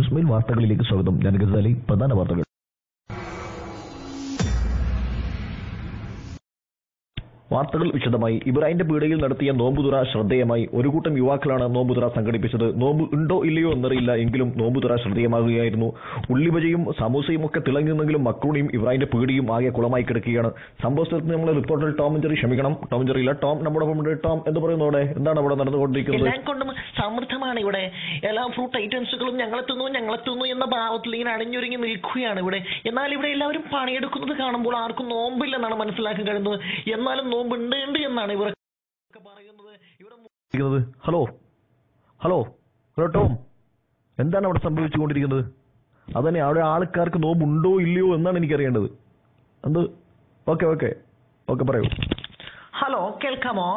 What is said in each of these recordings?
ഇസ്മയിൽ വാർത്തകളിലേക്ക് സ്വാഗതം. ഞാൻ ഗസാലി. പ്രധാന വാർത്തകൾ. വാർത്തകൾ വിശദമായി. ഇബ്രാഹിന്റെ പീഡയിൽ നടത്തിയ നോമ്പുതുറ ശ്രദ്ധേയമായി. ഒരു കൂട്ടം യുവാക്കളാണ് നോമ്പുതുറ സംഘടിപ്പിച്ചത്. നോമ്പ് ഉണ്ടോ ഇല്ലയോ എന്നറിയില്ല, എങ്കിലും നോമ്പുതുറ ശ്രദ്ധേയമാകുകയായിരുന്നു. ഉള്ളിവജയും സമൂസയും ഒക്കെ തിളങ്ങി നിന്നെങ്കിലും മക്രൂണിയും ഇബ്രാഹിന്റെ പീടിയും ആകെ കുളമായി കിടക്കുകയാണ്. സംഭവ സ്ഥലത്ത് നമ്മളെ reporter Tom Jerry, Tom Jerry ഇല്ല, ടോം നമ്മുടെ ഒപ്പം ഉണ്ട്. ടോം, എന്ന് പറയുന്നതോടെ എന്താണ് അവിടെ നടന്നുകൊണ്ടിരിക്കുന്നത്? എല്ലാം കൊണ്ടും സമൃദ്ധമാണ് ഇവിടെ. എല്ലാ ഫ്രൂട്ട് ഐറ്റംസുകളും ഞങ്ങളെത്തുന്നു എന്ന ഭാവത്തിൽ ഇങ്ങനെ അണിഞ്ഞൊരുങ്ങി നിൽക്കുകയാണ് ഇവിടെ. എന്നാൽ ഇവിടെ എല്ലാവരും പണിയെടുക്കുന്നത് കാണുമ്പോൾ ആർക്കും നോമ്പില്ലെന്നാണ് മനസ്സിലാക്കാൻ കഴിയുന്നത്. എന്നാലും നോമ്പുണ്ട് എന്നാണ് ഇവർ പറയുന്നത്. ഇവിടെ ഹലോ ടോം, എന്താണ് അവിടെ സംഭവിച്ചുകൊണ്ടിരിക്കുന്നത്? അതന്നെ, അവിടെ ആൾക്കാർക്ക് നോമ്പുണ്ടോ ഇല്ലയോ എന്നാണ് എനിക്കറിയേണ്ടത്. എന്ത്? ഓക്കെ പറയൂ. ഹലോ, കേൾക്കാമോ?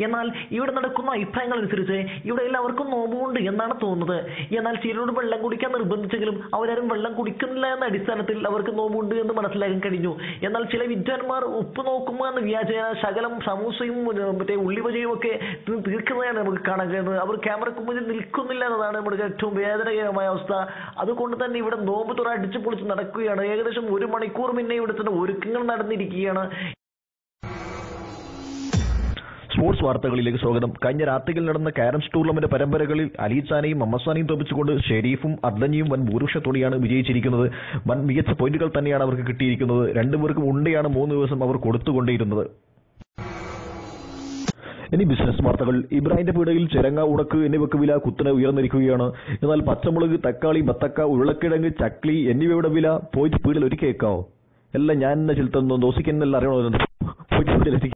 എന്നാൽ ഇവിടെ നടക്കുന്ന അഭിപ്രായങ്ങൾ അനുസരിച്ച് ഇവിടെ എല്ലാവർക്കും നോമ്പുണ്ട് എന്നാണ് തോന്നുന്നത്. എന്നാൽ ചിലരോട് വെള്ളം കുടിക്കാൻ നിർബന്ധിച്ചെങ്കിലും അവരാരും വെള്ളം കുടിക്കുന്നില്ല എന്ന അടിസ്ഥാനത്തിൽ അവർക്ക് നോമ്പുണ്ട് എന്ന് മനസ്സിലാക്കാൻ കഴിഞ്ഞു. എന്നാൽ ചില വിദ്വാൻമാർ ഉപ്പ് നോക്കുമ്പോൾ എന്ന് വ്യാജേന ശകലം സമൂസയും മറ്റേ ഉള്ളിവജയും ഒക്കെ തീർക്കുന്നതാണ് നമുക്ക് കാണാൻ കഴിയുന്നത്. അവർ ക്യാമറയ്ക്ക് മുന്നിൽ നിൽക്കുന്നില്ല എന്നതാണ് നമ്മുടെ ഏറ്റവും വേദനകരമായ അവസ്ഥ. അതുകൊണ്ട് തന്നെ ഇവിടെ നോമ്പ് തുറ അടിച്ചു പൊളിച്ച് നടക്കുകയാണ്. ഏകദേശം 1 മണിക്കൂർ മുന്നേ ഇവിടെ തന്നെ ഒരുക്കങ്ങൾ നടന്നിരിക്കുകയാണ്. സ്പോർട്സ് വാർത്തകളിലേക്ക് സ്വാഗതം. കഴിഞ്ഞ രാത്രിയിൽ നടന്ന കാരംസ് ടൂർണമെന്റ് പരമ്പരകളിൽ അലീസാനെയും മമ്മസാനെയും തോപ്പിച്ചുകൊണ്ട് ഷെരീഫും അർദനിയും വൻ ഭൂരിപക്ഷത്തോടെയാണ് വിജയിച്ചിരിക്കുന്നത്. വൻ മികച്ച പോയിന്റുകൾ തന്നെയാണ് അവർക്ക് കിട്ടിയിരിക്കുന്നത്. രണ്ടുപേർക്കും ഉണ്ടയാണ് 3 ദിവസം അവർ കൊടുത്തുകൊണ്ടേയിരുന്നത്. ഇനി ബിസിനസ് വാർത്തകൾ. ഇബ്രാഹിന്റെ പീഡയിൽ ചിരങ്ങ, ഉണക്ക് എന്നിവയ്ക്ക് വില കുത്തനെ ഉയർന്നിരിക്കുകയാണ്. എന്നാൽ പച്ചമുളക്, തക്കാളി, ബത്തക്ക, ഉരുളക്കിഴങ്ങ്, ചക്ലി എന്നിവയുടെ വില പോയിട്ട് പീഡിൽ ഒരു കേക്കാവോ? എല്ലാം ഞാൻ തന്നെ ചെലുത്തുന്നു. ദോശിക്കെന്നെല്ലാം അറിയണോ? പോയിട്ട്